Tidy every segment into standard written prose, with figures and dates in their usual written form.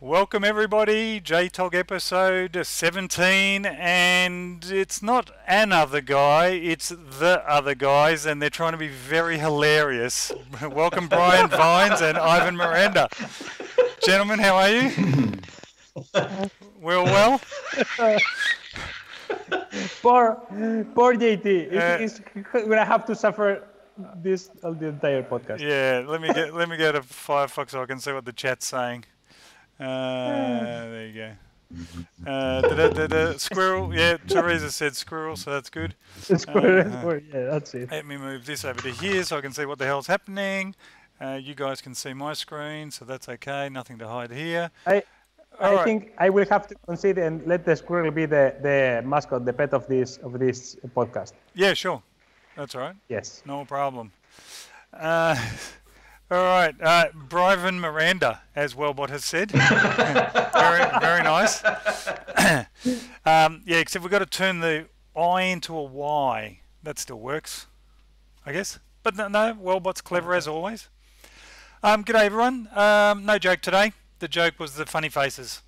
Welcome everybody, JTOG episode 17, and it's not another guy, it's the other guys, and they're trying to be very hilarious. Welcome Bryan Vines and Ivan Miranda. Gentlemen, how are you? We're all well? Poor JT. He's gonna have to suffer this the entire podcast. Yeah, let me get a Firefox so I can see what the chat's saying. There you go. Squirrel. Yeah, Teresa said squirrel, so that's good. Squirrel. Yeah, that's it. Let me move this over to here so I can see what the hell's happening. You guys can see my screen, so that's okay. Nothing to hide here. I think I will have to concede and let the squirrel be the mascot, the pet of this podcast. Yeah, sure. That's all right. Yes. No problem. All right, Bryvan Miranda, as Wellbot has said. Very nice. Yeah, except we've got to turn the I into a Y. That still works, I guess. But no, Wellbot's clever as always. G'day everyone. No joke today. The joke was the funny faces.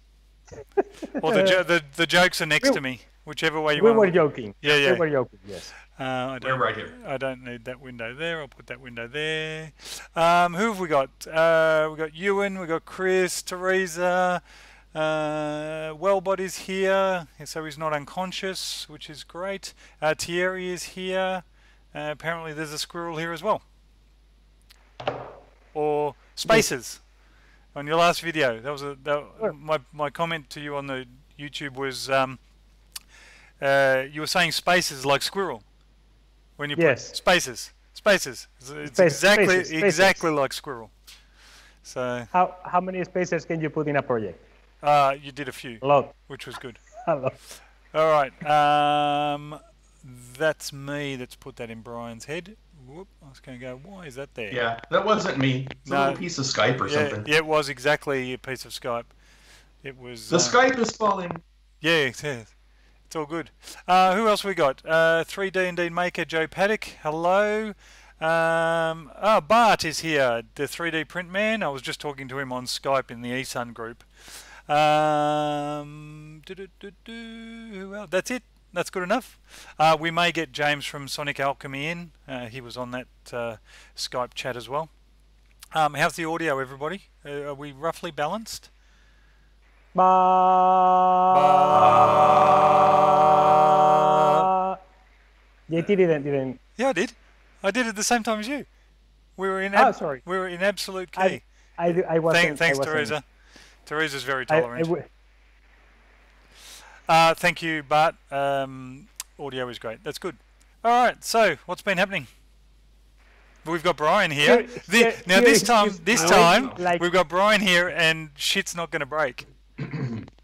Or the jokes are next to me, whichever way you want. We were joking. Yeah. We were joking, yes. We're right here. I don't need that window there. I'll put that window there. Who have we got? We got Ewan. We got Chris, Teresa. Wellbot is here, so he's not unconscious, which is great. Thierry is here. Apparently, there's a squirrel here as well. Or spaces. On your last video, that was my comment to you on the YouTube was you were saying spaces like squirrel. When you put spaces. It's exactly like squirrel. So how many spaces can you put in a project? You did a few. A lot. Which was good. A lot. All right. That's me. Let's put that in Brian's head. Whoop, I was going to go, why is that there? Yeah, that wasn't me. It's a little piece of Skype or something. Yeah, it was exactly a piece of Skype. It was. The Skype is falling. Yeah, it's all good. Who else we got? 3D&D Maker Joe Paddock. Hello. Bart is here. The 3D print man. I was just talking to him on Skype in the eSun group. Who else? That's it. That's good enough. We may get James from Sonic Alchemy in. He was on that Skype chat as well. How's the audio, everybody? Are we roughly balanced? JT didn't. Yeah, I did. I did it at the same time as you. We were in. Sorry. We were in absolute key. I wasn't. Thanks, Teresa. Teresa's very tolerant. Thank you, Bart. Audio is great. That's good. All right. So, what's been happening? We've got Brian here. This time, we've got Brian here, and shit's not going to break.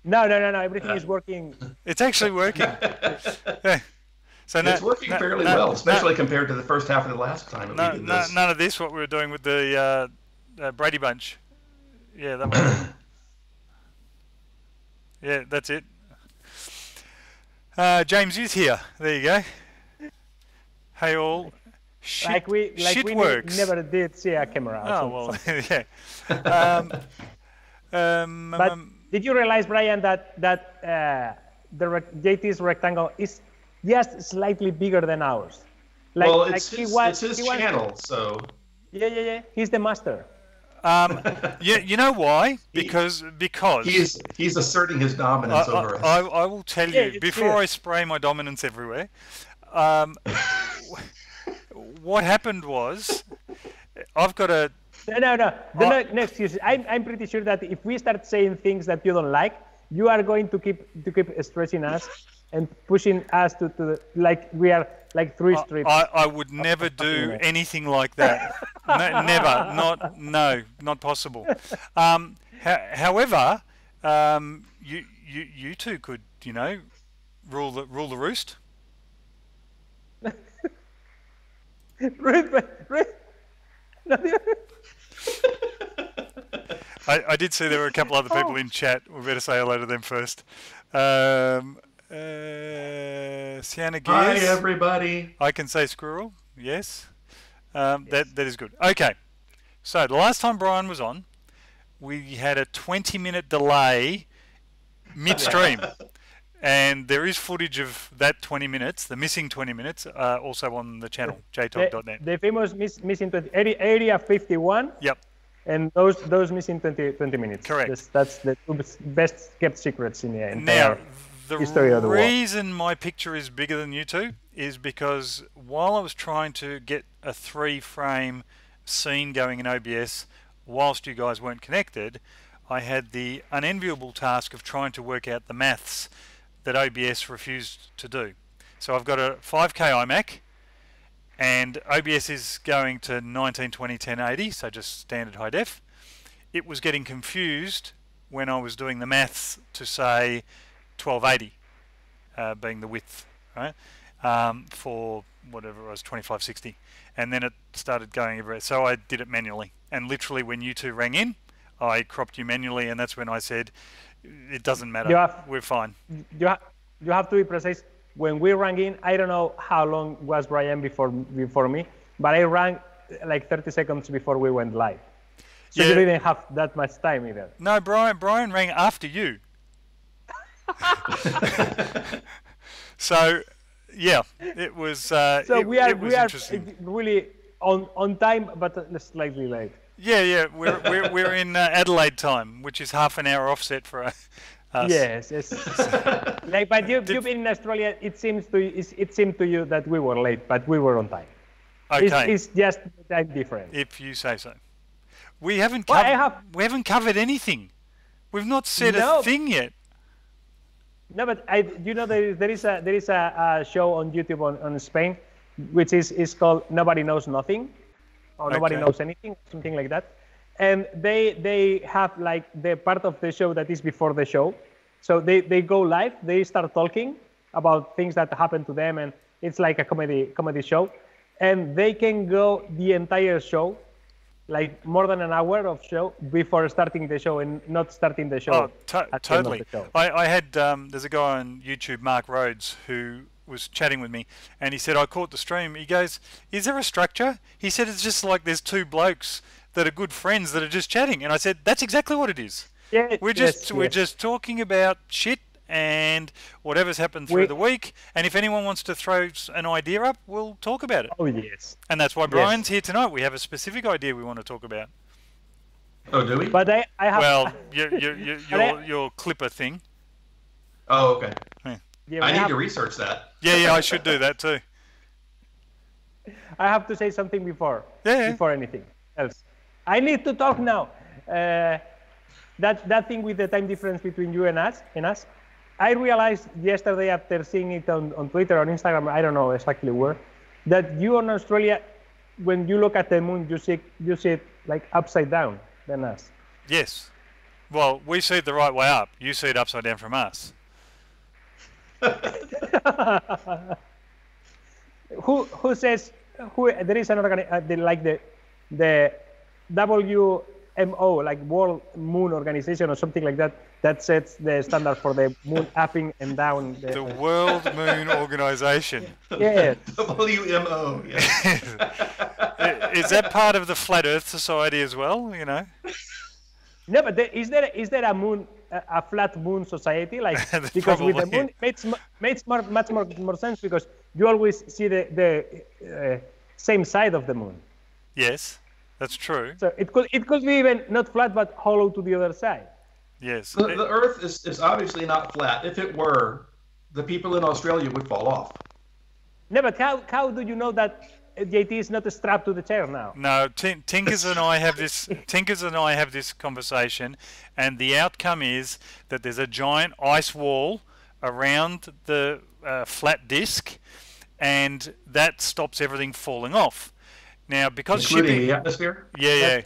No. Everything is working. It's actually working. Yeah. So it's working fairly well, especially compared to the first half of the last time. None of this. What we were doing with the Brady Bunch. Yeah, that one. Yeah, that's it. James is here. There you go. Hey all. Shit works. Never did see a camera. Oh well, yeah. But did you realize, Brian, that the JT's rectangle is just slightly bigger than ours? It's his channel, so. Yeah. He's the master. Yeah, you know why? Because he's asserting his dominance over us. I will tell you before I spray my dominance everywhere. What happened was, I've got a. No excuses. I'm pretty sure that if we start saying things that you don't like, you are going to keep stretching us and pushing us to the, like we are like three strips. I would never do anything like that. Never. Not possible. However, you two could, rule the roost. I did see there were a couple other people in chat. We better say hello to them first. Sienna Gears. Hi, everybody. I can say squirrel. Yes. That is good. Okay. So the last time Brian was on, we had a 20-minute delay midstream. And there is footage of that 20 minutes, the missing 20 minutes, also on the channel, jtalk.net. The famous missing 20, area 51. Yep. And those missing 20 minutes. Correct. That's the two best kept secrets in the entire history of the world. The reason my picture is bigger than you two is because while I was trying to get a 3-frame scene going in OBS whilst you guys weren't connected, I had the unenviable task of trying to work out the maths that OBS refused to do. So I've got a 5K iMac and OBS is going to 1920 1080, so just standard high def. It was getting confused when I was doing the maths to say 1280 being the width, right? For whatever it was, 2560, and then it started going everywhere. So I did it manually, and literally when you two rang in, I cropped you manually, and that's when I said, it doesn't matter, we're fine. You have to be precise. When we rang in, I don't know how long was Bryan before me, but I rang like 30 seconds before we went live. So you didn't have that much time either. No, Bryan rang after you. So yeah, it was. So we are really on time, but slightly late. Yeah, we're in Adelaide time, which is half an hour offset for us. Yes. Like, but you've been in Australia. It seemed to you that we were late, but we were on time. Okay. It's just the time difference. If you say so. We haven't covered anything. We've not said a thing yet. No, but there is a show on YouTube on Spain, which is called Nobody Knows Nothing, or Nobody Knows Anything, something like that. And they have like the part of the show that is before the show. So they go live, they start talking about things that happen to them, and it's like a comedy show. And they can go the entire show, like more than an hour of show before starting the show and not starting the show. Oh, totally. I had, there's a guy on YouTube, Mark Rhodes, who was chatting with me, and he said, I caught the stream. He goes, is there a structure? He said, it's just like there's two blokes that are good friends that are just chatting. And I said, that's exactly what it is. Yeah, we're just talking about shit and whatever's happened through the week. And if anyone wants to throw an idea up, we'll talk about it. Oh, yes. And that's why Bryan's here tonight. We have a specific idea we want to talk about. Oh, do we? But I have... Well, your Clipper thing. Oh, okay. Yeah, I need to research that. Yeah, I should do that too. I have to say something before anything else. I need to talk now. That thing with the time difference between you and us, I realized yesterday after seeing it on Twitter or Instagram, I don't know exactly where, that you in Australia, when you look at the moon, you see it like upside down than us. Yes. Well, we see it the right way up. You see it upside down from us. Who says there is another like the WMO, like World Moon Organization or something like that, that sets the standard for the moon upping and down. The World Moon Organization. Yeah. WMO. Yeah. Is that part of the Flat Earth Society as well? You know. No, but is there a flat moon society? Like, because with the moon it makes much more sense, because you always see the same side of the moon. Yes, that's true. So it could be even not flat but hollow to the other side. Yes. The Earth is obviously not flat. If it were, the people in Australia would fall off. No, but how do you know that JT is not strapped to the chair now? No, Tinkers and I have this conversation, and the outcome is that there's a giant ice wall around the flat disc, and that stops everything falling off. Now, because including the atmosphere. Yeah.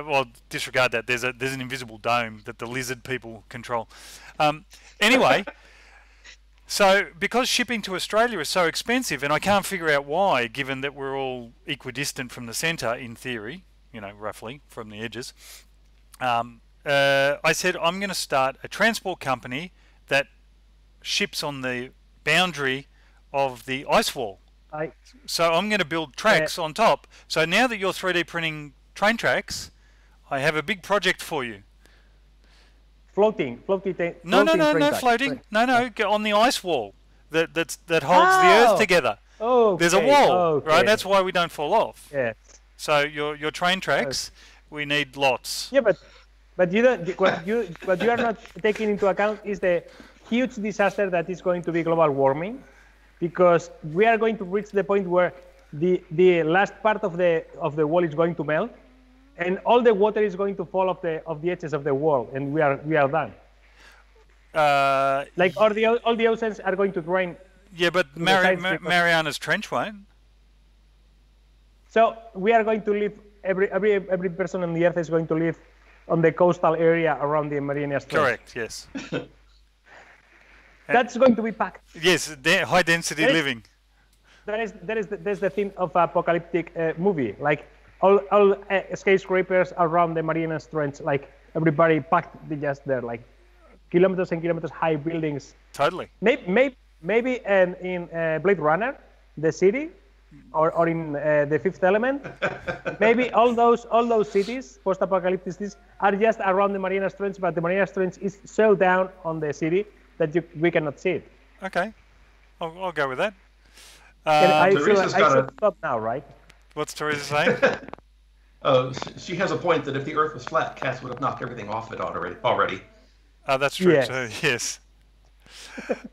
Well, disregard that. There's an invisible dome that the lizard people control. Anyway. So, because shipping to Australia is so expensive, and I can't figure out why, given that we're all equidistant from the centre, in theory, you know, roughly, from the edges, I said, I'm going to start a transport company that ships on the boundary of the ice wall. So I'm going to build tracks on top. So now that you're 3D printing train tracks, I have a big project for you. floating No, train track. floating. No, go on the ice wall that holds the Earth together. Okay. There's a wall, okay. right? That's why we don't fall off. Yes. So your train tracks, we need lots. Yeah, but you don't. What you are not taking into account is the huge disaster that is going to be global warming, because we are going to reach the point where the last part of the wall is going to melt, and all the water is going to fall off the edges of the wall, and we are done. Like all the oceans are going to drain. Yeah, but Mariana's Trench won't. So we are going to live. Every person on the earth is going to live on the coastal area around the Marianas Trench. Correct. Yes. That's going to be packed. Yes, high density living. There's the theme of apocalyptic movie, like all skyscrapers around the Marianas Trench, like everybody packed just there, like kilometers and kilometers high buildings. Totally. Maybe in Blade Runner, the city, or in The Fifth Element, maybe all those cities, post-apocalyptic cities, are just around the Marianas Trench, but the Marianas Trench is so down on the city that we cannot see it. Okay, I'll go with that. I should stop now, right? What's Teresa saying? Oh, she has a point that if the Earth was flat, cats would have knocked everything off it already. Oh, that's true. Yes. So, yes.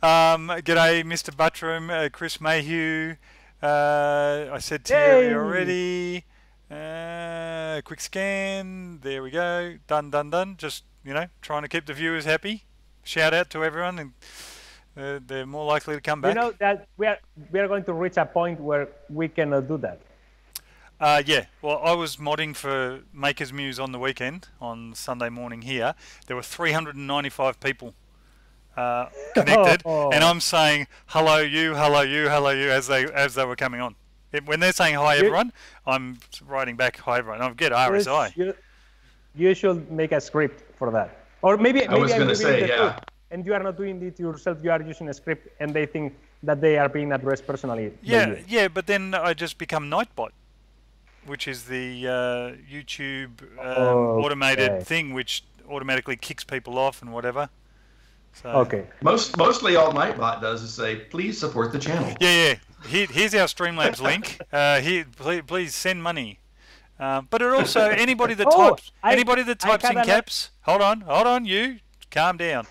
G'day, Mr. Buttram, Chris Mayhew. I said Terry already. Quick scan. There we go. Done. Just, trying to keep the viewers happy. Shout out to everyone, and they're more likely to come back. You know that we are going to reach a point where we cannot do that. Yeah, well, I was modding for Maker's Muse on the weekend, on Sunday morning here. There were 395 people connected, and I'm saying hello you, as they were coming on. When they're saying hi everyone, I'm writing back hi everyone. I'll get RSI. You should make a script for that. Or maybe I was going to say, yeah. And you are not doing it yourself, you are using a script, and they think that they are being addressed personally. Yeah, but then I just become Nightbot, which is the YouTube automated thing, which automatically kicks people off and whatever. So. Okay. Mostly all Nightbot does is say, please support the channel. Yeah. Here's our Streamlabs link. Here, please send money. But it also anybody that types in caps. Hold on, you calm down.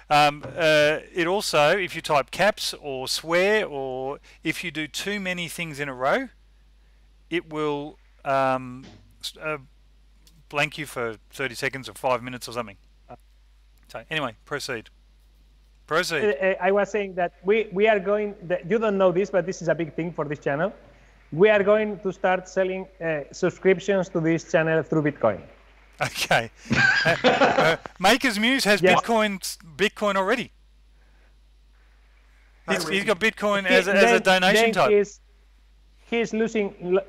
It also, if you type caps or swear, or if you do too many things in a row, it will blank you for 30 seconds or 5 minutes or something. So anyway, proceed. I was saying that we are going. You don't know this, but this is a big thing for this channel. We are going to start selling subscriptions to this channel through Bitcoin. Okay. Maker's Muse has Bitcoin already. He's got Bitcoin as a donation type. He's losing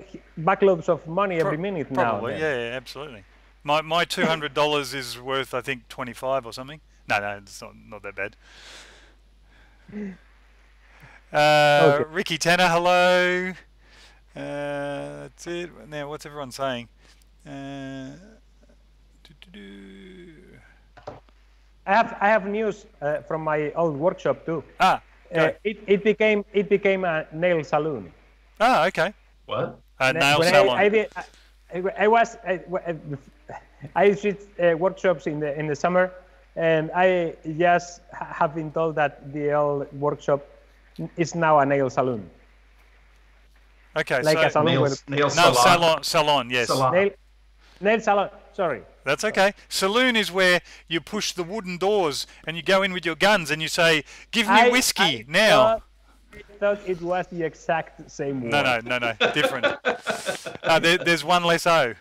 backloads of money every minute now. Probably, yeah, absolutely. My $200 is worth, I think, 25 or something. No, it's not that bad. Okay. Ricky Tanner, hello. That's it. Now, what's everyone saying? I have news from my old workshop too. It became a nail salon. Ah, okay. What? Nail salon. I switched workshops in the summer, and I just have been told that the old workshop is now a nail salon. Okay, like so a salon salon, yes. Nail salon. Sorry. That's okay. Saloon is where you push the wooden doors and you go in with your guns and you say, "Give me whiskey now." I thought it was the exact same word. No, different. There's one less O.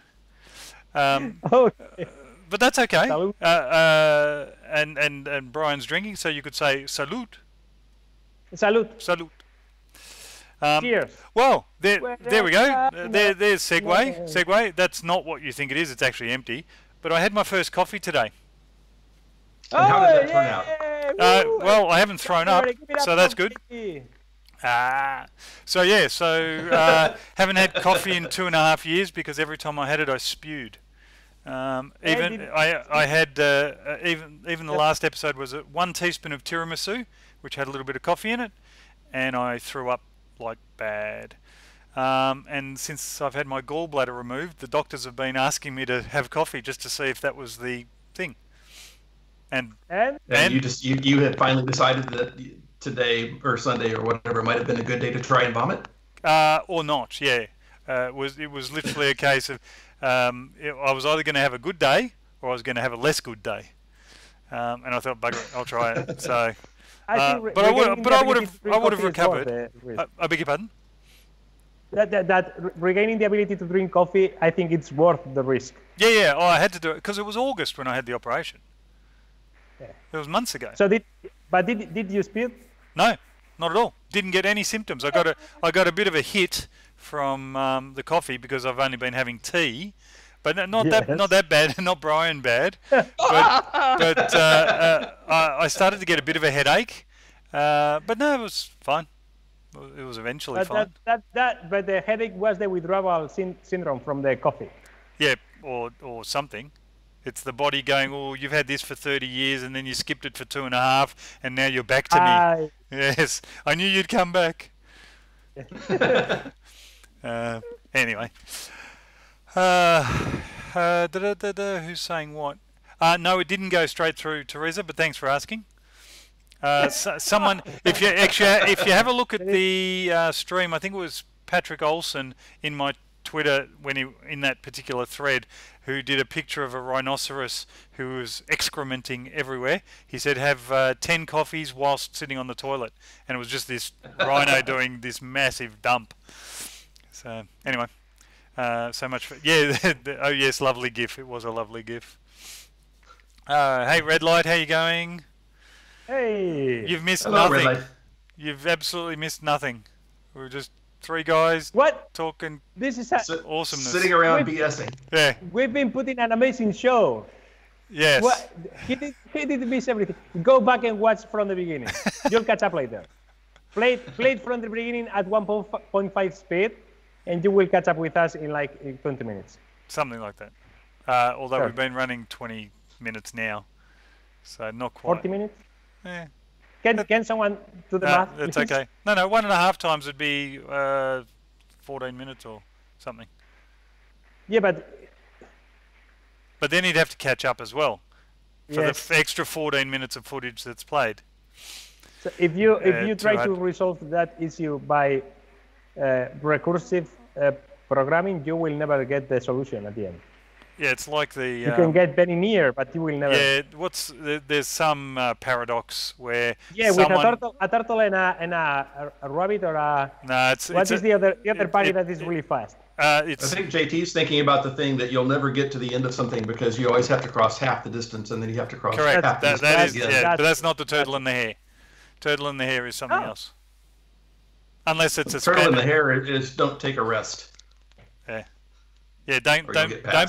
Okay. But that's okay. And Brian's drinking, so you could say salute. Salute. Cheers. Well, there we go. There's Segway. That's not what you think it is. It's actually empty. But I had my first coffee today. And how did that turn out? Well, I haven't thrown up, so that's good. So haven't had coffee in 2.5 years because every time I had it, I spewed. I had even the last episode was 1 teaspoon of tiramisu, which had a little bit of coffee in it, and I threw up like bad. And since I've had my gallbladder removed, the doctors have been asking me to have coffee just to see if that was the thing. And you had finally decided that today or Sunday or whatever might have been a good day to try and vomit? Or not, yeah. It was literally a case of I was either going to have a good day or I was going to have a less good day. And I thought, bugger it, I'll try it. So, I would have recovered. I beg your pardon? That regaining the ability to drink coffee, I think it's worth the risk. Yeah. Oh, I had to do it because it was August when I had the operation. Yeah. It was months ago. So did you spit? No, not at all. Didn't get any symptoms. I got a bit of a hit from the coffee because I've only been having tea, but not that bad, not Bryan bad. But I started to get a bit of a headache, but no, it was fine. It was eventually fine. But the headache was the withdrawal syndrome from the coffee. Yeah, or something. It's the body going, oh, you've had this for 30 years and then you skipped it for 2.5 and now you're back to me. Yes, I knew you'd come back. Anyway. Who's saying what? No, it didn't go straight through, Teresa, but thanks for asking. Someone, if you have a look at the stream, I think it was Patrick Olsen in my Twitter in that particular thread, who did a picture of a rhinoceros who was excrementing everywhere. He said, have 10 coffees whilst sitting on the toilet, and it was just this rhino doing this massive dump. So anyway, so much for oh yes, lovely GIF. It was a lovely GIF. Hey Red Light, how you going? Hey. You've missed Hello, nothing. Red Light. You've absolutely missed nothing. We were just 3 guys talking. This is awesomeness. Sitting around BSing. Yeah. We've been putting an amazing show. Yes. He did miss everything. Go back and watch from the beginning. You'll catch up later. Play it from the beginning at 1.5 speed, and you will catch up with us in like 20 minutes. Something like that. Although we've been running 20 minutes now, so not quite. 40 minutes? Yeah. Can someone do the math? That's okay. No, 1.5 times would be 14 minutes or something. Yeah, but then he'd have to catch up as well for the extra 14 minutes of footage that's played. So if you try to resolve that issue by recursive programming, you will never get the solution at the end. Yeah, it's like the... you can get very near, but you will never... Yeah, there's some paradox where with a turtle and a rabbit or a... No, What is the other party that is really fast? I think JT's thinking about the thing that you'll never get to the end of something because you always have to cross half the distance and then you have to cross half the distance. But that's not the turtle in the hair. Turtle in the hair is something else. Unless it's a turtle in the hair is don't take a rest. Yeah. Yeah, don't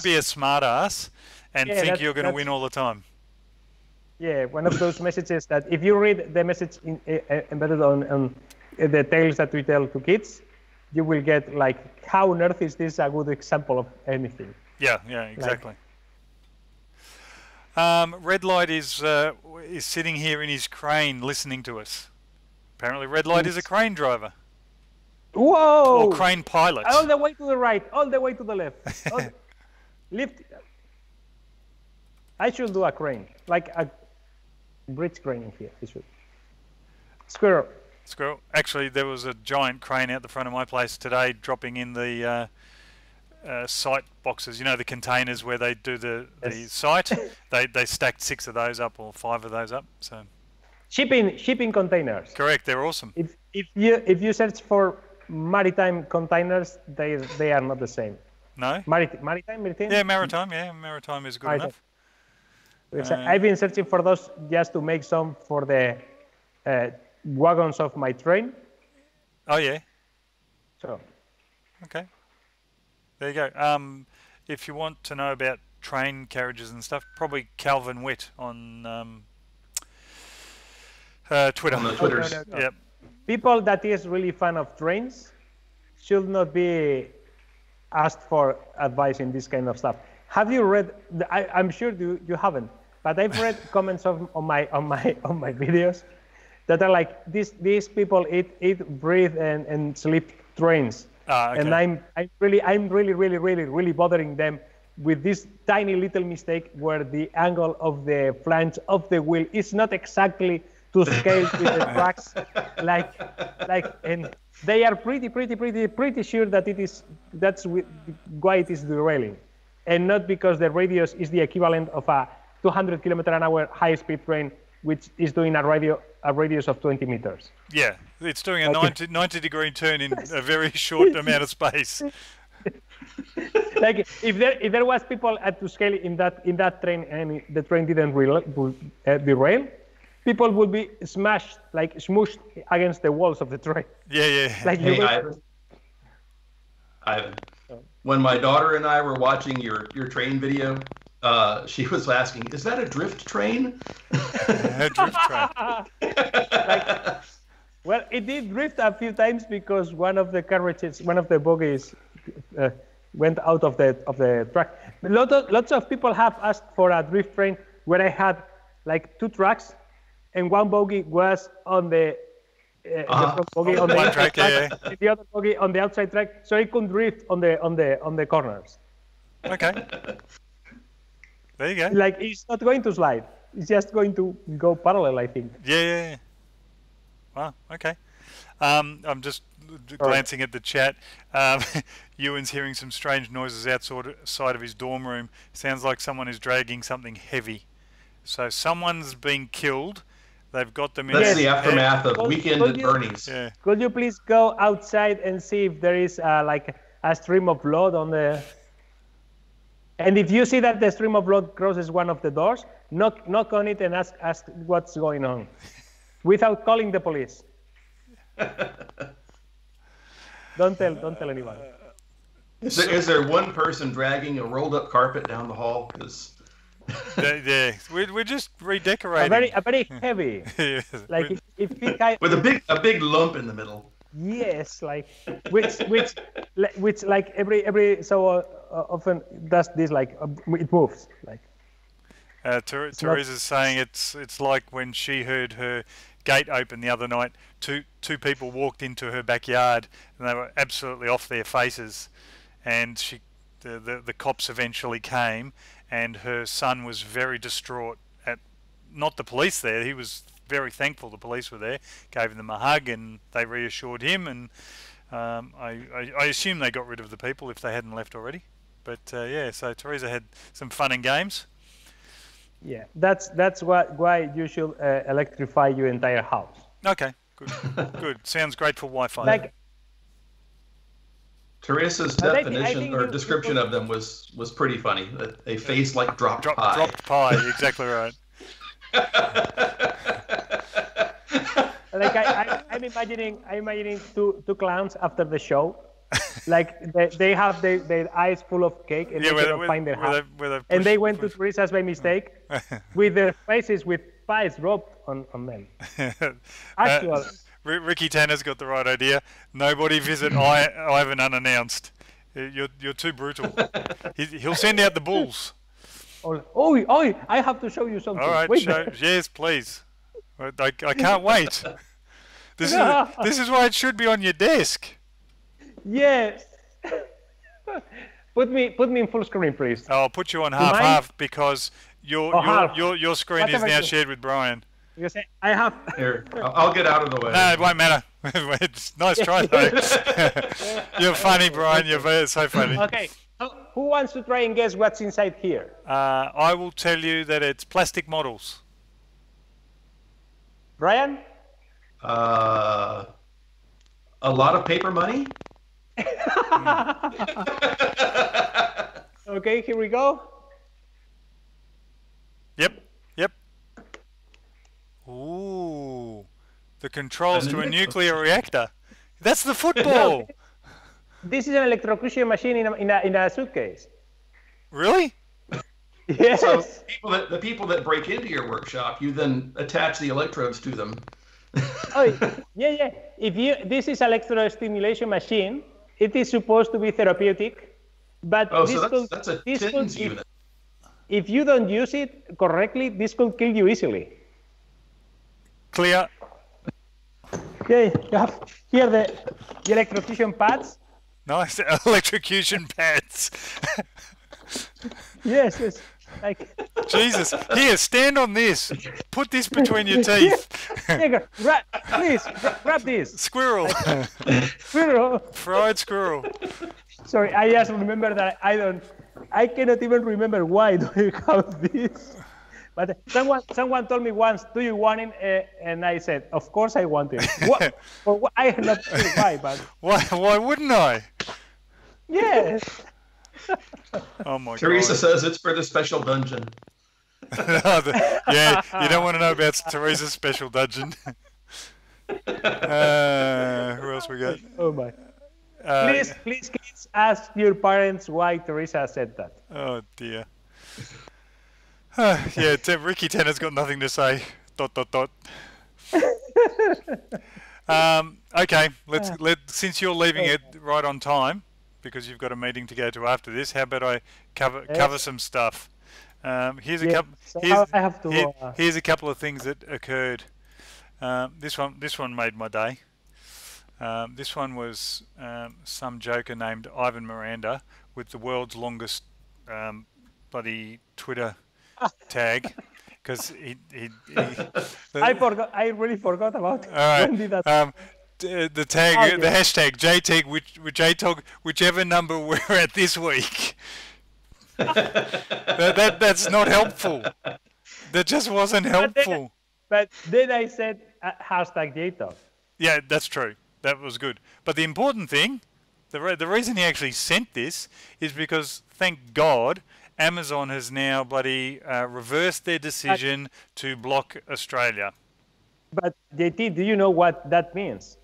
be a smart ass and think you're going to win all the time. Yeah, one of those messages that if you read the message embedded on the tales that we tell to kids, you will get like, how on earth is this a good example of anything? Yeah, exactly. Red Light is sitting here in his crane listening to us. Apparently Red Light is a crane driver. Whoa! Or crane pilot. All the way to the right, all the way to the left. Lift. I should do a crane, like a bridge crane in here. I should. Squirrel. Actually, there was a giant crane out the front of my place today dropping in the site boxes. You know, the containers where they do the site? They stacked 6 of those up or 5 of those up. So Shipping containers. Correct, they're awesome. If you search for maritime containers, they are not the same. No? Maritime? Yeah, maritime. Yeah, maritime is good enough. I've been searching for those just to make some for the wagons of my train. Oh, yeah. So. Okay. There you go. If you want to know about train carriages and stuff, probably Calvin Witt on Twitter. On the Twitters. No. Yep. People that is really fan of trains should not be asked for advice in this kind of stuff. have you read? I'm sure you haven't, but I've read comments on my videos that are like these people eat, breathe, and sleep trains. Okay. And I'm really bothering them with this tiny little mistake where the angle of the flange of the wheel is not exactly to scale with the tracks, and they are pretty sure that that's why it is derailing, and not because the radius is the equivalent of a 200 km/h high-speed train, which is doing a radius of 20 meters. Yeah, it's doing a 90-degree turn in a very short amount of space. Like if there was people at to scale in that train and the train didn't derail, people would be smashed, like smooshed against the walls of the train. Yeah. Like hey, Ivan, when my daughter and I were watching your train video, she was asking, "Is that a drift train?" A drift train. Well, it did drift a few times because one of the carriages, one of the bogies, went out of the track. Lots of people have asked for a drift train where I had like 2 tracks, and one bogie was on the front bogie on the inside track, and the other bogie on the outside track, so it could drift on the corners. Okay. There you go. Like it's not going to slide; it's just going to go parallel, I think. Yeah. Wow. Okay. I'm just glancing at the chat. Ewan's hearing some strange noises outside of his dorm room. Sounds like someone is dragging something heavy. So someone's been killed. They've got them in. That's the aftermath of Weekend at Bernie's. Yeah. Could you please go outside and see if there is like a stream of blood on the? And if you see that the stream of blood crosses one of the doors, knock on it and ask what's going on, without calling the police. Don't tell anyone. Is there one person dragging a rolled up carpet down the hall? Yeah, we're just redecorating. A very heavy. Yes. Like if with a big lump in the middle. Yes, like which like every so often does this, like it moves like. Teresa's saying it's like when she heard her gate open the other night. Two people walked into her backyard and they were absolutely off their faces, and the cops eventually came, and her son was very distraught at not the police there. He was very thankful the police were there, gave them a hug, and they reassured him, and I assume they got rid of the people if they hadn't left already. But yeah, so Teresa had some fun and games. Yeah, that's why you should electrify your entire house. Okay, good. Good. Sounds great for Wi-Fi. Like, Teresa's definition or description of them was pretty funny. A face like dropped pie. Dropped pie, exactly right. Like I'm imagining two clowns after the show. Like they have their eyes full of cake and they cannot find their hat. And they went to Teresa's by mistake with their faces with pies dropped on them. Actually, Ricky Tanner's got the right idea. Nobody visit Ivan unannounced. You're too brutal. He'll send out the bulls. Oh, I have to show you something. All right, yes, please. I can't wait. This is why it should be on your desk. Yes. Put me in full screen, please. I'll put you on half because your screen is now shared with Brian. Because I have. Here, I'll get out of the way. No, it won't matter. It's nice try though. You're funny, Brian. You're so funny. Okay. Who wants to try and guess what's inside here? I will tell you that it's plastic models. Brian? A lot of paper money? Okay, here we go. Yep. Ooh, the controls to a nuclear reactor. That's the football. No, this is an electrocution machine in a suitcase. Really? Yes. So the people that break into your workshop, you then attach the electrodes to them. Oh, yeah. This is electrostimulation machine. It is supposed to be therapeutic, But that's a tins unit. If you don't use it correctly, this could kill you easily. Clear. Okay, you have here the electrocution pads. Nice electrocution pads. Yes, like. Jesus, here, stand on this. Put this between your teeth. Please, grab this. Squirrel. Squirrel. Fried squirrel. Sorry, I just remember that I cannot even remember why do you have this. But someone told me once, do you want it? And I said, of course I want it. What? I am not sure why, but... Why wouldn't I? Yes. Oh my Teresa God. says it's for the special dungeon. Yeah, you don't want to know about Teresa's special dungeon. Who else we got? Oh my. Please, kids, ask your parents why Teresa said that. Oh dear. Yeah, Ricky Tanner's got nothing to say. ... Okay, since you're leaving it right on time, because you've got a meeting to go to after this, how about I cover some stuff? Here's a couple of things that occurred. This one made my day. This one was some joker named Ivan Miranda with the world's longest bloody Twitter tag, because I really forgot about it. All right. When did that? The tag, the hashtag JAYTEE, whichever number we're at this week. That's not helpful. That just wasn't helpful. But then I said hashtag JAYTEE. Yeah, that's true. That was good. But the important thing, the reason he actually sent this is because, thank God, Amazon has now bloody reversed their decision to block Australia. But JT, do you know what that means?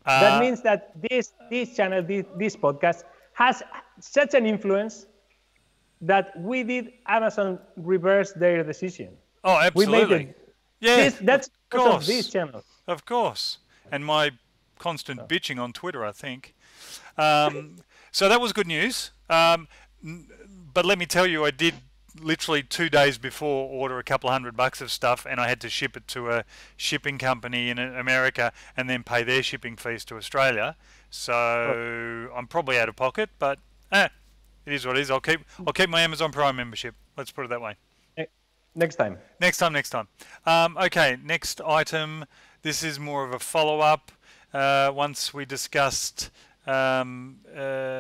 That means that this channel, this podcast, has such an influence that Amazon reversed their decision. Oh, absolutely. That's because of this channel. Of course. And my constant bitching on Twitter, I think. So that was good news. But let me tell you, I did literally 2 days before order a couple $100 of stuff, and I had to ship it to a shipping company in America and then pay their shipping fees to Australia. So I'm probably out of pocket, but it is what it is. I'll keep my Amazon Prime membership. Let's put it that way. Next time. Next time. Okay, next item. This is more of a follow-up. Once we discussed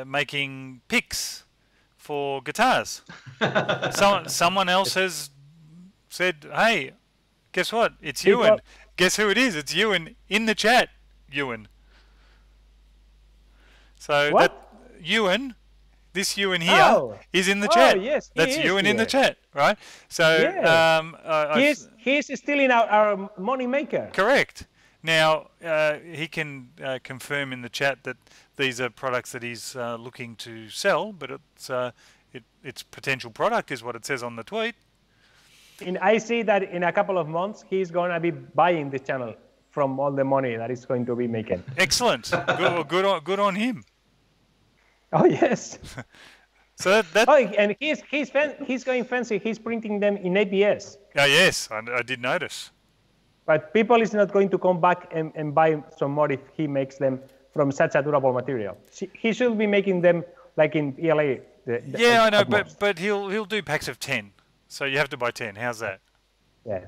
making picks for guitars. Someone else has said, hey, guess what? It's Ewan. Guess who it is? It's Ewan in the chat, Ewan. So what? Ewan, this Ewan here is in the chat. Yes, that's Ewan in the chat, right? So he's still in our money maker. Correct. Now, he can confirm in the chat that these are products that he's looking to sell, but it's potential product is what it says on the tweet. And I see that in a couple of months, he's going to be buying this channel from all the money that he's going to be making. Excellent. Good on him. Oh, yes. So that and he's going fancy. He's printing them in ABS. Oh, yes, I did notice. But people is not going to come back and buy some more if he makes them from such a durable material. He should be making them like in ELA. I know, but he'll do packs of 10. So you have to buy 10. How's that? Yeah.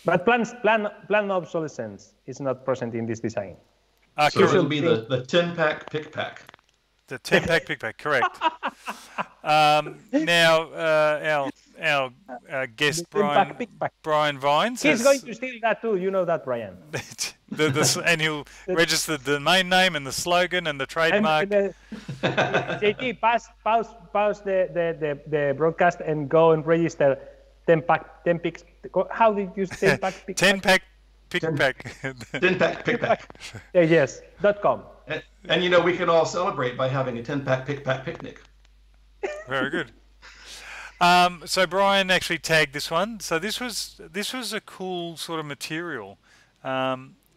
But plan obsolescence is not present in this design. So it'll be the 10-pack pick pack. The 10-pack pick pack, correct. Now, our guest Bryan Vines. He's going to steal that too. You know that, Bryan. And he'll register the domain name and the slogan and the trademark. JT, pause the broadcast and go and register 10 picks. How did you say 10-pack pick 10-pack pick pack? 10-pack pick pack. Yes. .com. And we can all celebrate by having a 10-pack pick pack picnic. Very good. So Bryan actually tagged this one. So this was a cool sort of material.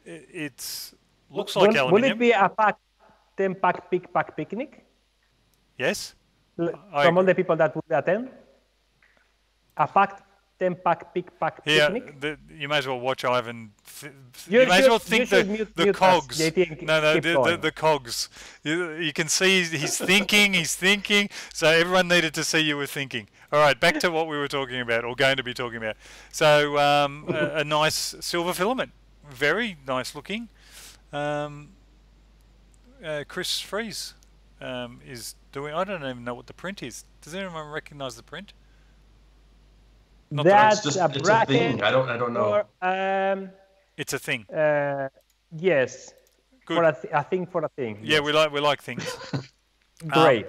It looks like aluminium. Will it be a 10-pack pick pack picnic? Yes. from all the people that would attend. A packed 10-pack picnic. You may as well watch Ivan. You may as well think the cogs. The cogs. You can see he's thinking. So everyone needed to see you were thinking. All right, back to what we were talking about, or going to be talking about. So a nice silver filament, very nice looking. Chris Fries is doing. I don't even know what the print is. Does anyone recognise the print? That's it's a thing. I don't know. It's a thing. Yes. Good. A thing for a thing. Yeah, yes. we like things. Great.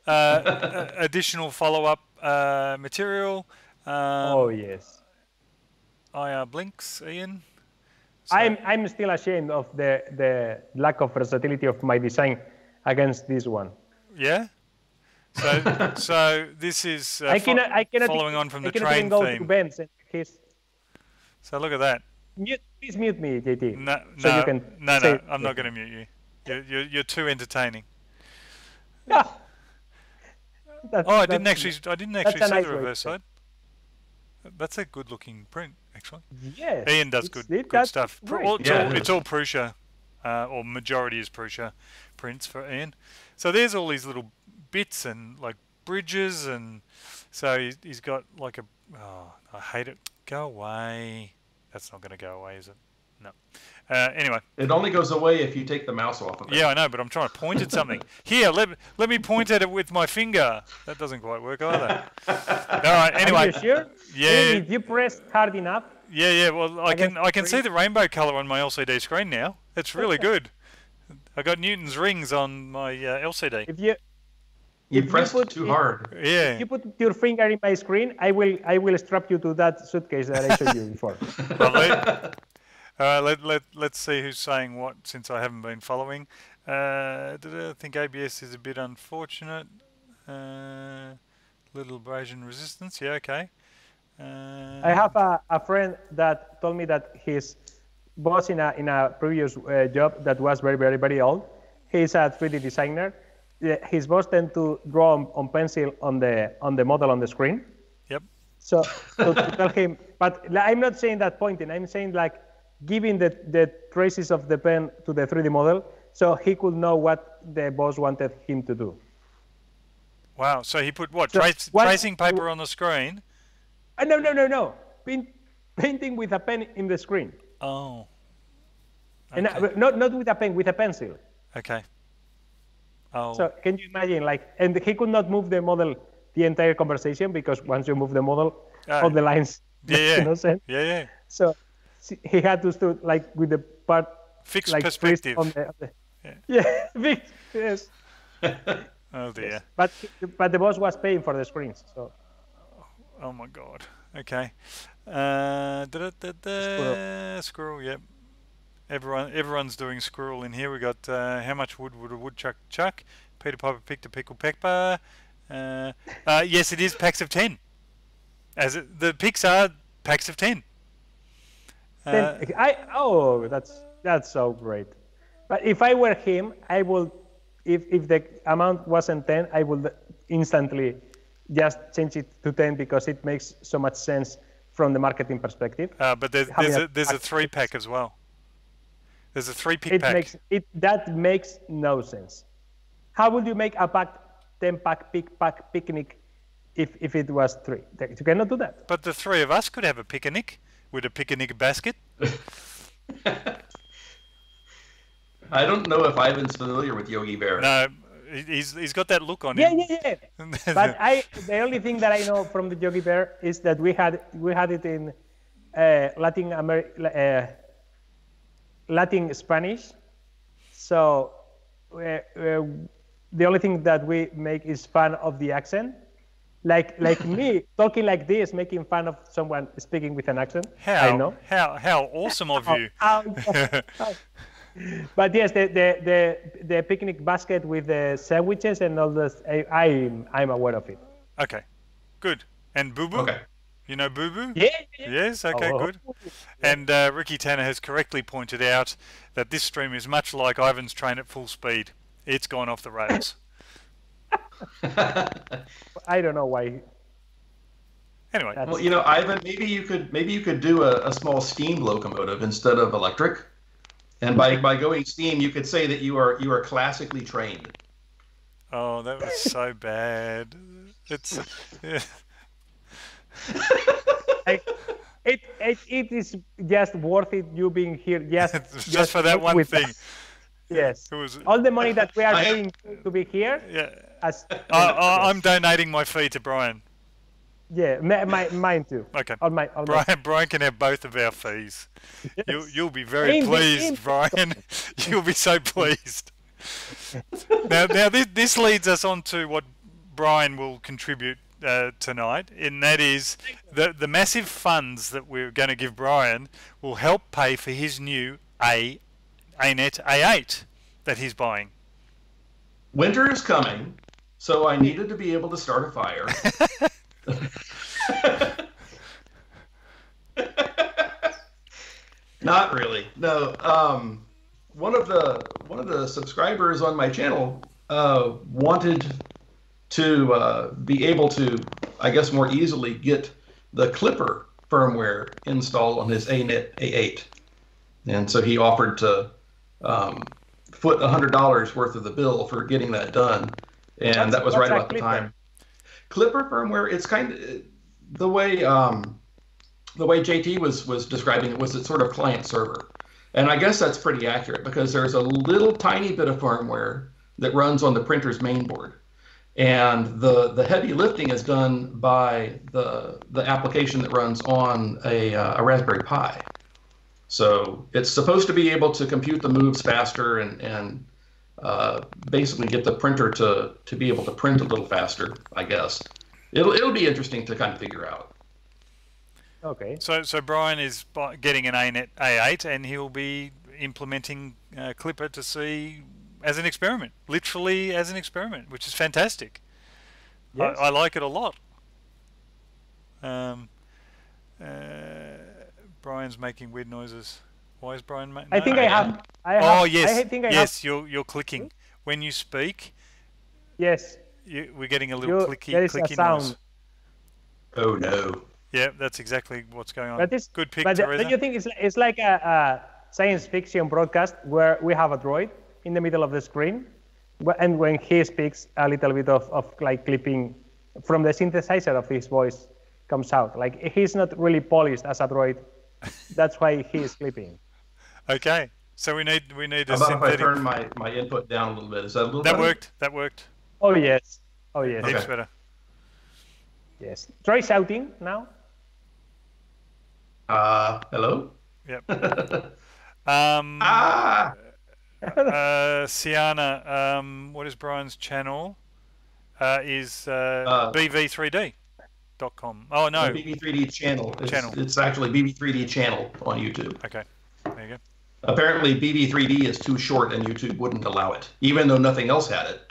Additional follow-up material. Oh yes. IR blinks, Ian. So I'm still ashamed of the lack of versatility of my design against this one. Yeah. So this is following on from the train theme. So look at that. Please mute me, JT. No, I'm not going to mute you. You're too entertaining. I didn't actually see the reverse side. That's a good-looking print, actually. Yes. Ian does good stuff. It's all Prusa, or majority is Prusa prints for Ian. So there's all these little bits and like bridges, and so he's got like I hate it. Go away. That's not going to go away, is it? No. Anyway. It only goes away if you take the mouse off of it. Yeah, I know, but I'm trying to point at something. Here, let me point at it with my finger. That doesn't quite work either. All right. Anyway. Are you sure? Yeah. If you press hard enough. Yeah. Well, I can see the rainbow color on my LCD screen now. It's really good. I got Newton's rings on my LCD. You pressed it too hard. Yeah. If you put your finger in my screen, I will strap you to that suitcase that I showed you before. Lovely. All right, let's see who's saying what, since I haven't been following. I think ABS is a bit unfortunate. Little abrasion resistance. Yeah, okay. I have a friend that told me that his boss in a previous job that was very, very, very old. He's a 3D designer. His boss tend to draw on pencil on the model on the screen. Yep. So to tell him, but I'm not saying that pointing. I'm saying like giving the traces of the pen to the 3D model so he could know what the boss wanted him to do. Wow. So he put what? Tracing paper on the screen? No. Painting with a pen in the screen. Oh. Okay. And not with a pen, with a pencil. Okay. Oh. So can you imagine, and he could not move the model the entire conversation because once you move the model, all the lines make no sense. Yeah. So he had to do with the part fixed perspective. Yes. Oh dear. But the boss was paying for the screens, so. Oh my God. Okay. Squirrel. Yep. Everyone's doing squirrel in here. We got how much wood would a woodchuck chuck? Peter Piper picked a pickle pepper. Yes, it is packs of 10. The picks are packs of 10. That's so great. But if I were him, I would, if the amount wasn't 10, I would instantly just change it to 10 because it makes so much sense from the marketing perspective. But there's a 3-pack as well. There's a 3-pick pack. That makes no sense. How would you make a 10-pack picnic if it was 3? You cannot do that. But the 3 of us could have a picnic with a picnic basket. I don't know if Ivan's familiar with Yogi Bear. No, he's got that look on him. Yeah. But the only thing that I know from the Yogi Bear is that we had it in Latin Spanish. So the only thing that we make is fun of the accent. Like me talking like this, making fun of someone speaking with an accent. I know. How awesome of you. But yes, the picnic basket with the sandwiches and all this, I'm aware of it. Okay, good. And Boo Boo? Okay. You know Boo Boo? Yeah. Yes, okay, good. And Ricky Tanner has correctly pointed out that this stream is much like Ivan's train at full speed. It's gone off the rails. I don't know why. Anyway, well, you know, Ivan, maybe you could do a small steam locomotive instead of electric, and by going steam, you could say that you are classically trained. oh, that was so bad. It's yeah. Like, it is just worth it you being here just for that one thing. Us. Yes. It was All the money that we are paying to be here. yeah. As I'm donating my fee to Bryan. Yeah, mine too. Okay. Bryan can have both of our fees. Yes. You'll be very pleased, Bryan. You'll be so pleased. Now this leads us on to what Bryan will contribute tonight, and that is the massive funds that we're going to give Bryan will help pay for his new ANET A8 that he's buying. Winter is coming, so I needed to be able to start a fire. Not really. No. One of the subscribers on my channel wanted to be able to, I guess, more easily get the Clipper firmware installed on his ANET A8, and so he offered to foot $100 worth of the bill for getting that done, and that was right about the time. Clipper firmware, it's kind of the way JT was describing it was it's sort of client server, and I guess that's pretty accurate because there's a little tiny bit of firmware that runs on the printer's mainboard, and the heavy lifting is done by the application that runs on a Raspberry Pi. So it's supposed to be able to compute the moves faster and basically get the printer to be able to print a little faster, I guess. It'll be interesting to kind of figure out. Okay. So Bryan is getting an ANET A8, and he'll be implementing Clipper to see as an experiment, literally as an experiment, which is fantastic. Yes. I like it a lot. Bryan's making weird noises. Why is Bryan making? I think I have. Oh yes, I think I yes. have. You're clicking when you speak. Yes. We're getting a little clicky sound. noise. Oh no. Yeah, that's exactly what's going on. But good pick, but Teresa. Don't you think it's like a science fiction broadcast where we have a droid in the middle of the screen, and when he speaks, a little bit of like clipping from the synthesizer of his voice comes out. Like he's not really polished as a droid. That's why he is clipping. Okay, so we need a How about synthetic. if I turn my input down a little bit? Is that a little that better? worked? That worked. Oh yes. Oh yes. Heaps better. Yes. Try shouting now. Hello? Yep. Sienna, what is Bryan's channel? Is bv3d.com. Oh no. BB3D channel. It's actually BB3D channel on YouTube. Okay. There you go. Apparently BB3D is too short and YouTube wouldn't allow it, even though nothing else had it.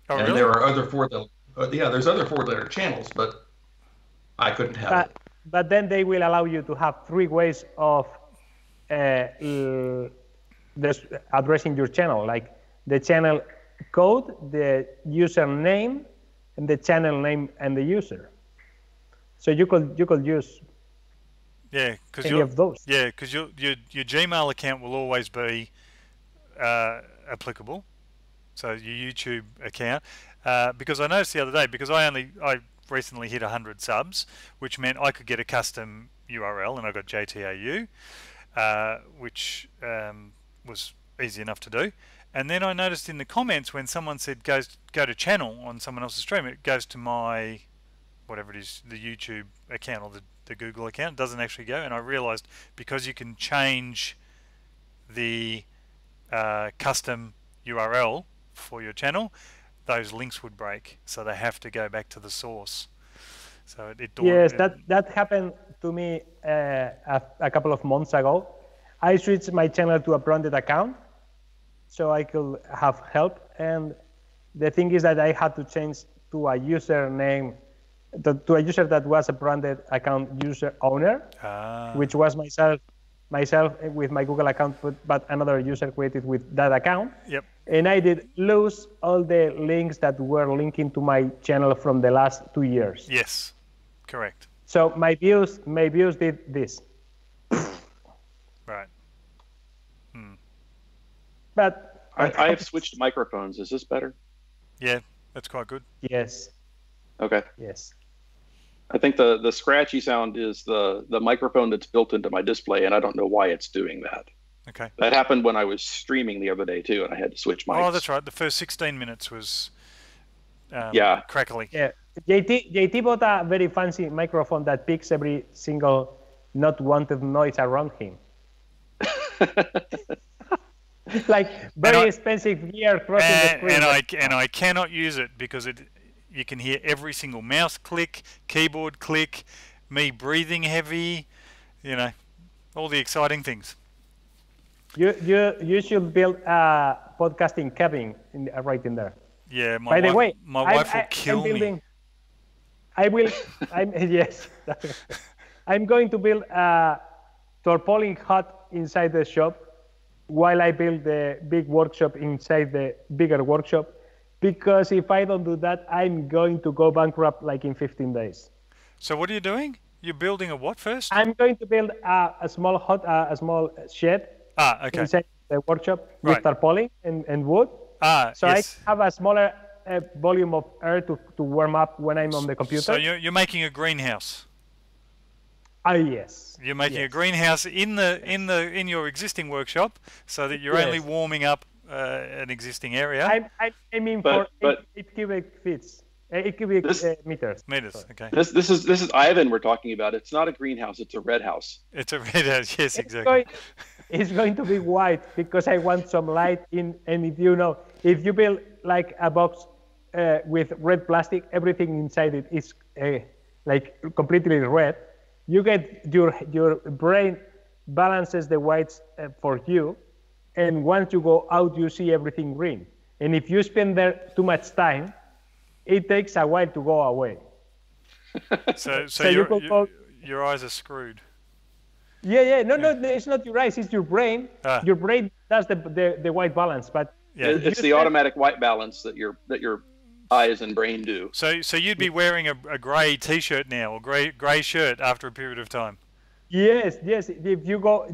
Oh, and really? there are other there's other 4-letter channels, but I couldn't have it. But then they will allow you to have 3 ways of addressing your channel, like the channel code, the username, and the channel name and the user. So you could use any of those. Yeah, because your Gmail account will always be applicable. So your YouTube account, because I noticed the other day, because I recently hit 100 subs, which meant I could get a custom URL, and I got JTAU, which was easy enough to do. And then I noticed in the comments when someone said go to channel on someone else's stream, it goes to my, whatever it is, the YouTube account or the Google account. It doesn't actually go, and I realized because you can change the custom URL for your channel, those links would break, so they have to go back to the source. So that happened to me a couple of months ago. I switched my channel to a branded account so I could have help, and the thing is that I had to change to a username, to a user that was a branded account user owner, which was myself myself with my Google account, but another user created with that account. Yep. And I did lose all the links that were linking to my channel from the last 2 years. Yes, correct. So my views did this. Right. But I have switched microphones. Is this better? Yeah, that's quite good. yes, Okay. yes. I think the scratchy sound is the microphone that's built into my display, and I don't know why it's doing that. Okay. That happened when I was streaming the other day too, and I had to switch mics. Oh, that's right. The first 16 minutes was Yeah. crackly. Yeah. JT bought a very fancy microphone that picks every single not wanted noise around him. Like very expensive gear crossing the screen. And I cannot use it because you can hear every single mouse click, keyboard click, me breathing heavy, you know, all the exciting things. You should build a podcasting cabin right in there. Yeah, By the way, my wife will kill me. Yes. I'm going to build a tarpaulin hut inside the shop while I build the big workshop inside the bigger workshop, because if I don't do that, I'm going to go bankrupt like in 15 days. So what are you doing? You're building a what first? I'm going to build a small hut, a small shed inside the workshop with tarpaulin and wood. So yes. I have a smaller volume of air to warm up when I'm on the computer. So you're making a greenhouse. Yes. You're making a greenhouse in your existing workshop, so that you're only warming up an existing area. I'm aiming for 8 cubic feet, 8 cubic meters. Meters. Okay. This is Ivan we're talking about. It's not a greenhouse. It's a red house. It's a red house. Yes, exactly. It's going to be white because I want some light in. And if you build like a box with red plastic, everything inside it is like completely red. You get your brain balances the whites for you, and once you go out, you see everything green. And if you spend there too much time, it takes a while to go away. So your eyes are screwed. Yeah. No, it's not your eyes, it's your brain. Your brain does the white balance, but it's the automatic white balance that your eyes and brain do. So you'd be wearing a grey T-shirt now, or grey shirt after a period of time. Yes. If you go,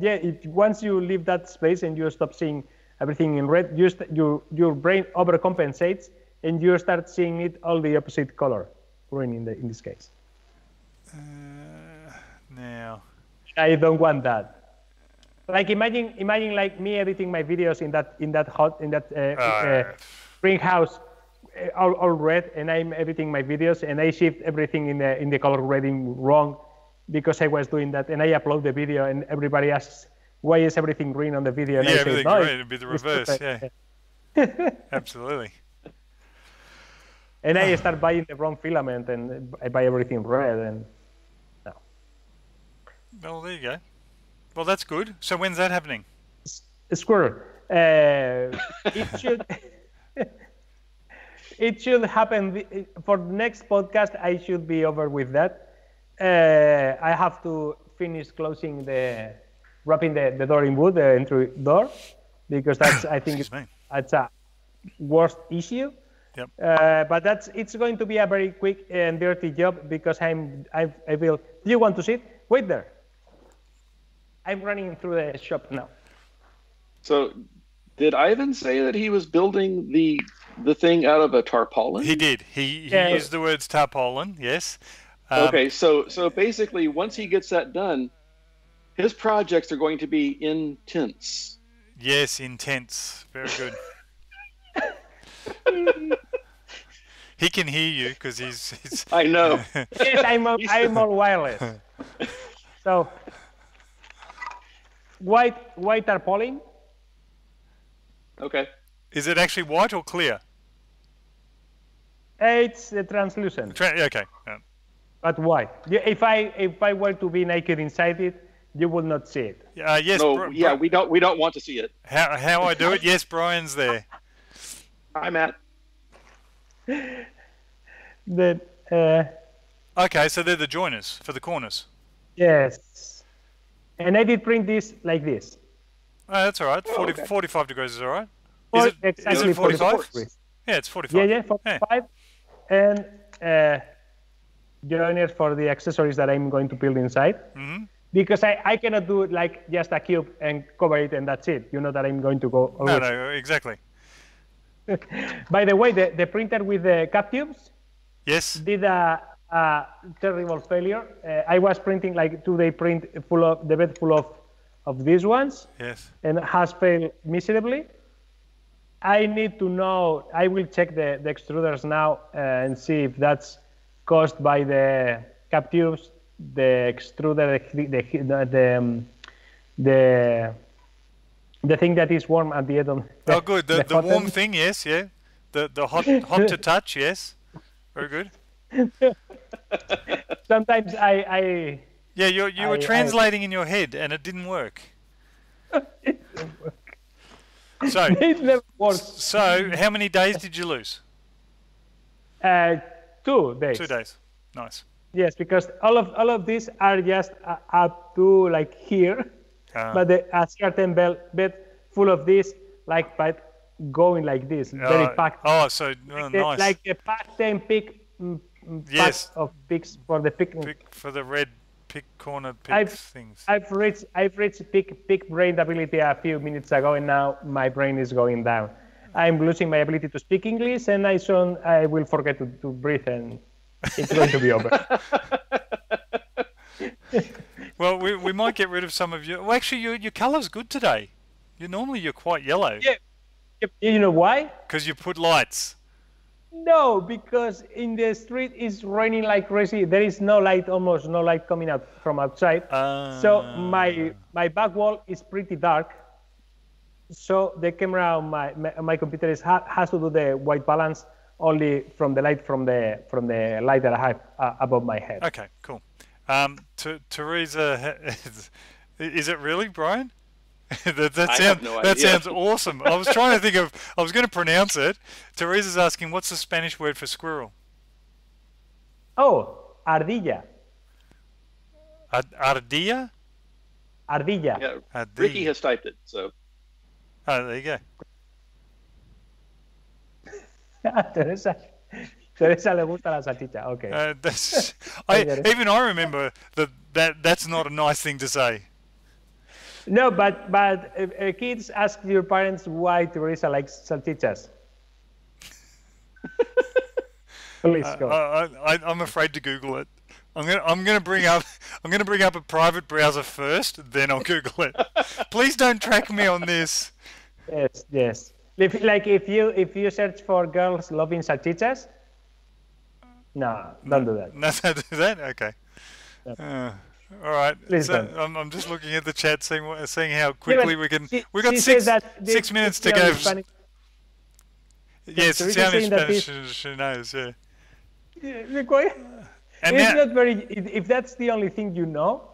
once you leave that space and you stop seeing everything in red, your brain overcompensates and you start seeing it all the opposite color, green in this case. Now. I don't want that. Like imagine like me editing my videos in that greenhouse. All red, and I'm editing my videos, and I shift everything in the color grading wrong because I was doing that, and I upload the video, and everybody asks, "Why is everything green on the video?" And I everything say, green. It'd be the reverse. Yeah. Absolutely. And I start buying the wrong filament, and I buy everything red, and no. Well, there you go. Well, that's good. So when's that happening? Squirrel. It should. It should happen for the next podcast. I should be over with that. I have to finish wrapping the door in wood, the entry door, because that's I think it's a worst issue. Yep. But it's going to be a very quick and dirty job because I will. Do you want to sit? Wait there. I'm running through the shop now. So, did Ivan say that he was building the thing out of a tarpaulin? He did. He used the words tarpaulin. Yes. Okay. So basically, once he gets that done, his projects are going to be intense. Yes, intense. Very good. He can hear you because he's. I know. Yes, I'm all wireless. So, white tarpaulin. Okay. Is it actually white or clear? It's translucent. Okay. Yeah. But white. If I were to be naked inside it, you would not see it. Yes. No. We don't want to see it. How I do it? Yes, Brian's there. Hi, Matt. Okay, so they're the joiners for the corners. Yes. And I did print this like this. Oh, that's all right. Oh, 40, okay. 45 degrees is all right. Is it Exactly 45? degrees. Yeah, it's 45. Yeah, 45. And joiners for the accessories that I'm going to build inside. Mm-hmm. Because I cannot do it like just a cube and cover it and that's it. You know that I'm going to go always. No, exactly. By the way, the printer with the cap tubes Yes. did a terrible failure. I was printing like 2-day print full of the bed full of these ones. Yes. And has failed miserably. I need to know. I will check the extruders now and see if that's caused by the cap tubes, the extruder, the thing that is warm at the end. Oh, good. The hot warm end. thing, yes, yeah. The hot to touch, yes. Very good. Sometimes I Yeah, you were translating in your head and it didn't work. So, it never works. so how many days did you lose? 2 days. 2 days. Nice. Yes, because all of these are just up to like here, but a certain bed full of this, like but going like this, very packed. Oh, so nice. Like a packed 10 pig Yes. pack of pigs for the picnic. For the red cornered pig things. I've reached peak brain ability a few minutes ago, and now my brain is going down. I'm losing my ability to speak English, and I will forget to breathe, and it's going to be over. Well, we might get rid of some of your. Well, actually, your colour's good today. Normally you're quite yellow. Yeah. You know why? Because you put lights. No, because in the street it's raining like crazy. There is no light, almost no light coming out from outside. So my back wall is pretty dark. So the camera on my computer has to do the white balance only from the light from the light that I have above my head. Okay, cool. Teresa, is it really, Brian? that sounds awesome. I was trying to think of. I was going to pronounce it. Teresa's asking, what's the Spanish word for squirrel? Oh, ardilla. Ardilla? Ardilla. Yeah, Ardilla. Ricky has typed it, so. Oh, there you go. Teresa le gusta la salchicha. Okay. Even I remember that's not a nice thing to say. No, but kids ask your parents why Teresa likes salchichas. Please go. I'm afraid to Google it. I'm gonna bring up a private browser first, then I'll Google it. Please don't track me on this. Yes. If you search for girls loving salchichas, no, don't do that. No, don't do that. Okay. No. All right. Please so don't. I'm just looking at the chat, seeing how quickly we can. We got she 6 minutes to go. Yes, Teresa it's only saying Spanish. She knows. Yeah. And it's not very. If that's the only thing you know,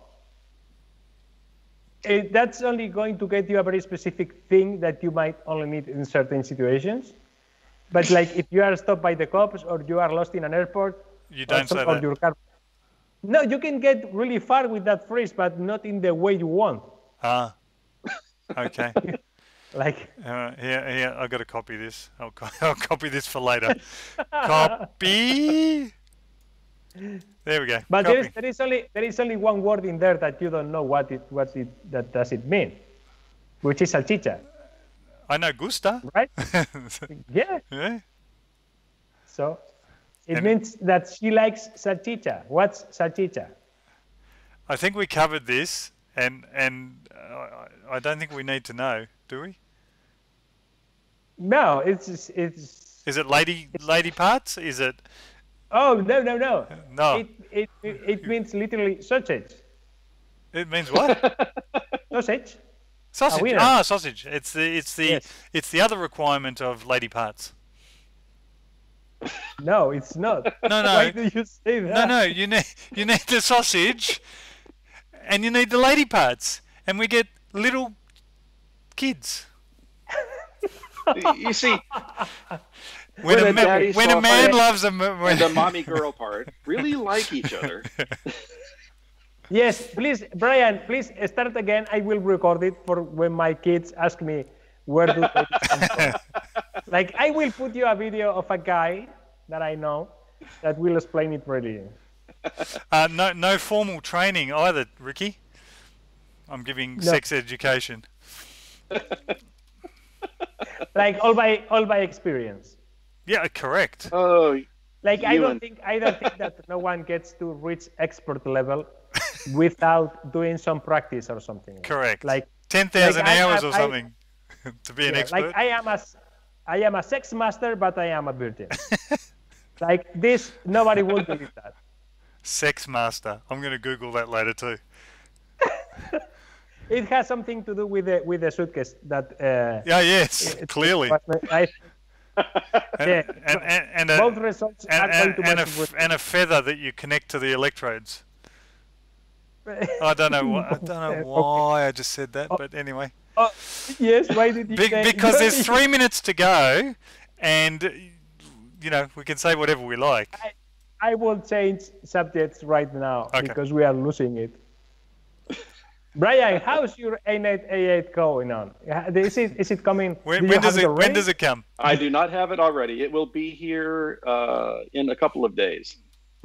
that's only going to get you a very specific thing that you might only need in certain situations. But like if you are stopped by the cops or you are lost in an airport, you don't say that. Your car. No, you can get really far with that phrase, but not in the way you want. Ah. Okay. Like. Here, I got to copy this. I'll copy this for later. Copy. There we go. But there is only one word in there that you don't know what does it mean, which is salchicha. I know gusta. Right? Yeah. Yeah. So it means that she likes salchicha. What's salchicha? I think we covered this, and I don't think we need to know, do we? No, it's. Is it lady parts? Is it? Oh no. No. It means literally sausage. It means what? Sausage. Sausage. Sausage. It's the other requirement of lady parts. No, it's not. No. Why do you say that? No. You need the sausage, and you need the lady parts, and we get little kids. You see, when a man loves and the mommy girl part really like each other. Yes, please, Brian, please start again. I will record it for when my kids ask me where do they come from. Like, I will put you a video of a guy that I know that will explain it really. No formal training either, Ricky. I'm giving sex education. Like all by experience. Yeah, correct. Oh, Like I don't think that no one gets to reach expert level without doing some practice or something. Correct. Like 10,000 hours or something to be an expert. Like I am a sex master, but I am a virgin. Like this, nobody will believe that. Sex master. I'm going to Google that later too. It has something to do with the suitcase that. Yeah. Yes. Clearly. Both results are going to and a feather that you connect to the electrodes. I don't know why I just said that, but anyway. Yes, why did you say? Because there's 3 minutes to go, and we can say whatever we like. I will change subjects right now because we are losing it. Brian, how's your A8 going on? Is it coming? When does it come? I do not have it already. It will be here in a couple of days.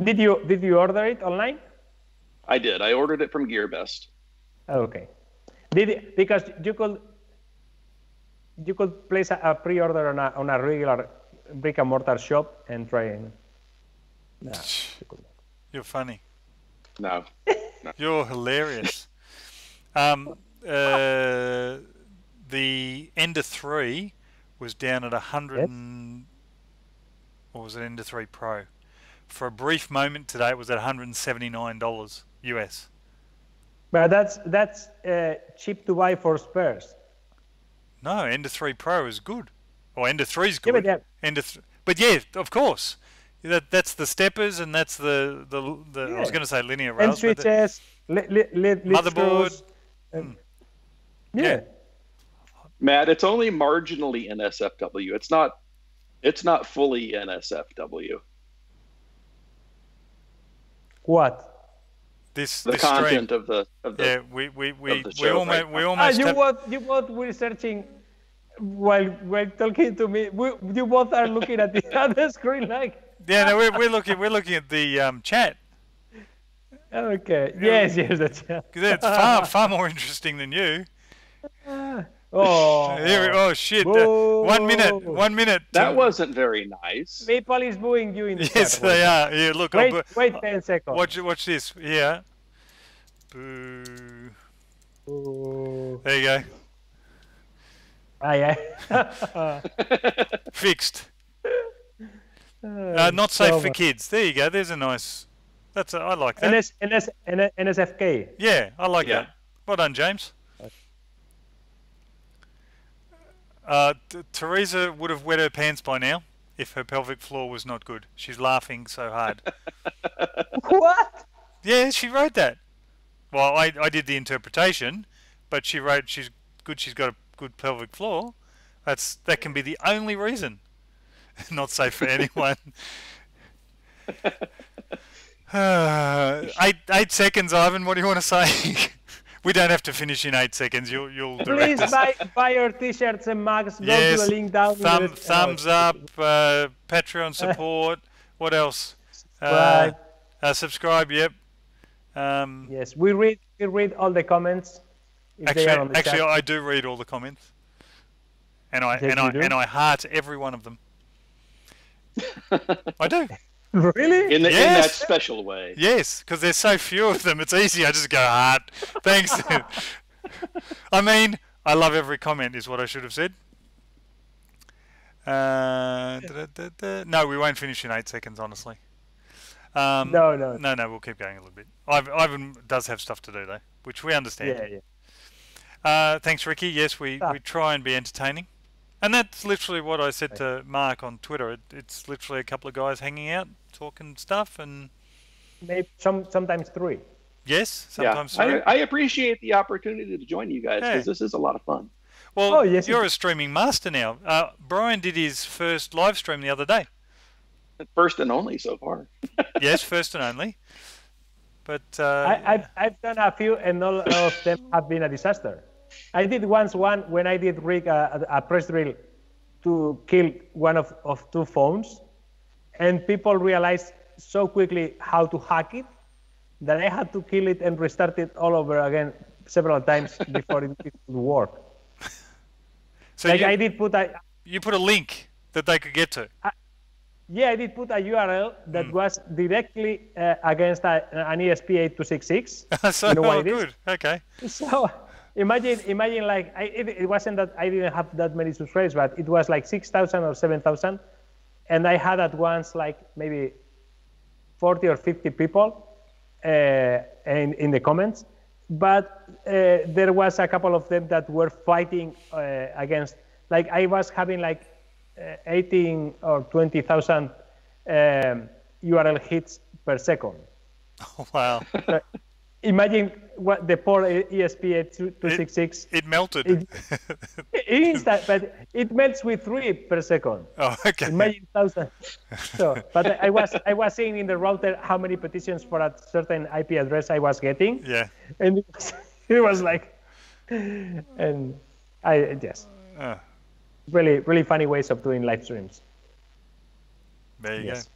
Did you order it online? I did. I ordered it from GearBest. Okay. Because you could place a pre-order on a regular brick and mortar shop and try it. No, You're funny. No. You're hilarious. The Ender 3 was down at 100 or was it Ender 3 Pro? For a brief moment today, it was at $179 US. But that's cheap to buy for spares. No, Ender 3 Pro is good. Or Ender 3 is good. Yeah, but yeah, of course. That's the steppers and that's the I was going to say linear rails. And switches, motherboard. Yeah. Matt, it's only marginally NSFW. It's not fully NSFW. What? The content of the we almost you both were searching while talking to me. You both are looking at the other screen like. Yeah, no, we're looking at the chat. Okay. Yes, the chat. Because it's far more interesting than you. Oh shit! Boo. 1 minute. 1 minute. That wasn't very nice. People is booing you in the chat. Yes, they are. Yeah, look. Wait 10 seconds. Watch this. Yeah. Boo. Boo. There you go. Yeah. Fixed. Not safe for kids. There you go. There's a nice. I like that. NSFK. Yeah, I like that. Well done, James. Teresa would have wet her pants by now if her pelvic floor was not good. She's laughing so hard. What? Yeah, she wrote that. Well, I did the interpretation, but she wrote she's good. She's got a good pelvic floor. That can be the only reason. Not safe for anyone. 8 seconds, Ivan. What do you want to say? We don't have to finish in 8 seconds. You'll direct us. Please buy your t-shirts and mugs. Go to the link down. Thumbs up. Patreon support. What else? Subscribe. Yep. Yes, we read all the comments. Actually, I do read all the comments, and I heart every one of them. I do. Really? In that special way. Yes, because there's so few of them. It's easy. I just go heart. Thanks. I mean, I love every comment. Is what I should have said. No, we won't finish in 8 seconds. Honestly. No. We'll keep going a little bit. Ivan does have stuff to do though, which we understand. Yeah. Thanks, Ricky. Yes, we try and be entertaining. And that's literally what I said to Mark on Twitter. It's literally a couple of guys hanging out, talking stuff, and maybe sometimes 3. Yes, sometimes 3. I appreciate the opportunity to join you guys because this is a lot of fun. Well, you're a streaming master now. Brian did his first live stream the other day. First and only so far. Yes, first and only. But I've done a few, and all of them have been a disaster. I did once one when I did rig a press drill to kill one of two phones, and people realized so quickly how to hack it that I had to kill it and restart it all over again several times before it would work. so Like you, I did put you put a link that they could get to. yeah, I did put a URL that was directly against an ESP8266. So you know what it is? good. Okay. So imagine like it wasn't that I didn't have that many subscribers, but it was like 6,000 or 7,000, and I had at once like maybe 40 or 50 people in the comments, but there was a couple of them that were fighting against. Like I was having like 18 or 20,000 URL hits per second. Oh, wow. Imagine what the poor ESP8266. It melted. Instant, but it melts with 3 per second. Oh, okay. Imagine 1,000. So, but I was seeing in the router how many petitions for a certain IP address I was getting. Yeah. And it was like, and I just really, really funny ways of doing live streams. There you Yes.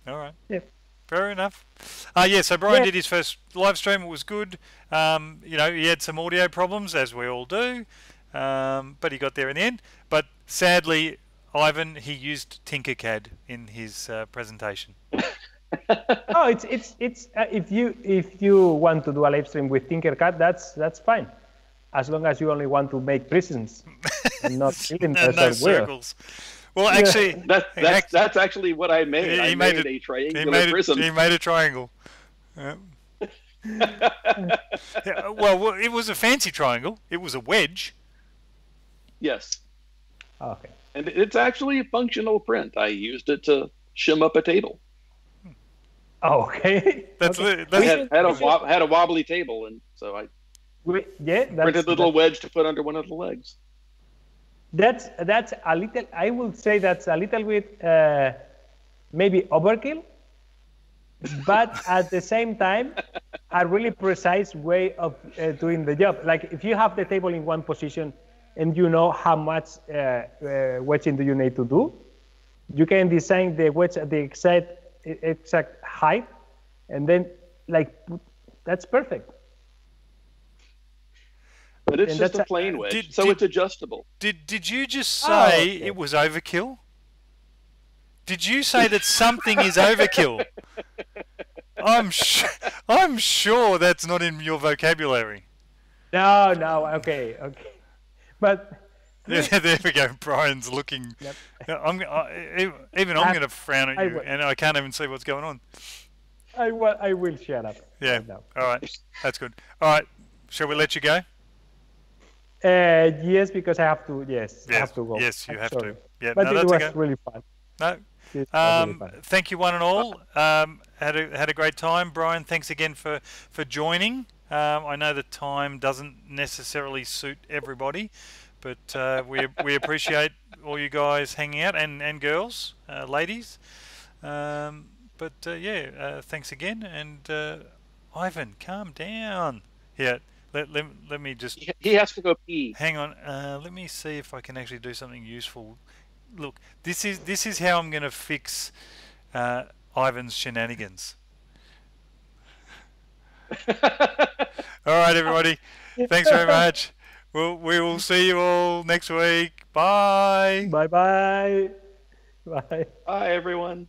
go. All right. Yep. Fair enough. Yeah, so Brian did his first live stream. It was good. You know, he had some audio problems, as we all do, but he got there in the end. But sadly, Ivan, he used Tinkercad in his presentation. Oh, it's if you want to do a live stream with Tinkercad, that's fine, as long as you only want to make prisons and not cylinders no or circles. Well, actually, that's actually what I made. I made a triangular prism. He made a triangle. Yeah. Yeah, well, it was a fancy triangle. It was a wedge. Yes. Okay. And it's actually a functional print. I used it to shim up a table. Oh, okay. That's okay. I had a wobbly table, and so I printed a little wedge to put under one of the legs. That's a little. I would say that's a little bit maybe overkill, but at the same time, a really precise way of doing the job. Like if you have the table in one position and you know how much wedging do you need to do, you can design the wedge at the exact height, and then like that's perfect. But it's just a plain wedge, so it's adjustable. Did you just say it was overkill? Did you say that something is overkill? I'm sure that's not in your vocabulary. No, okay. But there we go. Brian's looking. Yep. I'm going to frown at you, and I can't even see what's going on. I will shut up. Yeah. Right now. All right. That's good. All right. Shall we let you go? Yes, because I have to. Yes, I have to go. Yes, you have to. Yeah, but no, it that's was okay. really fun. No. Really fun. Thank you, one and all. Had a great time, Brian. Thanks again for joining. I know the time doesn't necessarily suit everybody, but we appreciate all you guys hanging out and girls, ladies. Thanks again. And Ivan, calm down. Yeah. Let me just. He has to go pee. Hang on. Let me see if I can actually do something useful. Look, this is how I'm going to fix Ivan's shenanigans. All right, everybody. Thanks very much. We will see you all next week. Bye. Bye. Bye, everyone.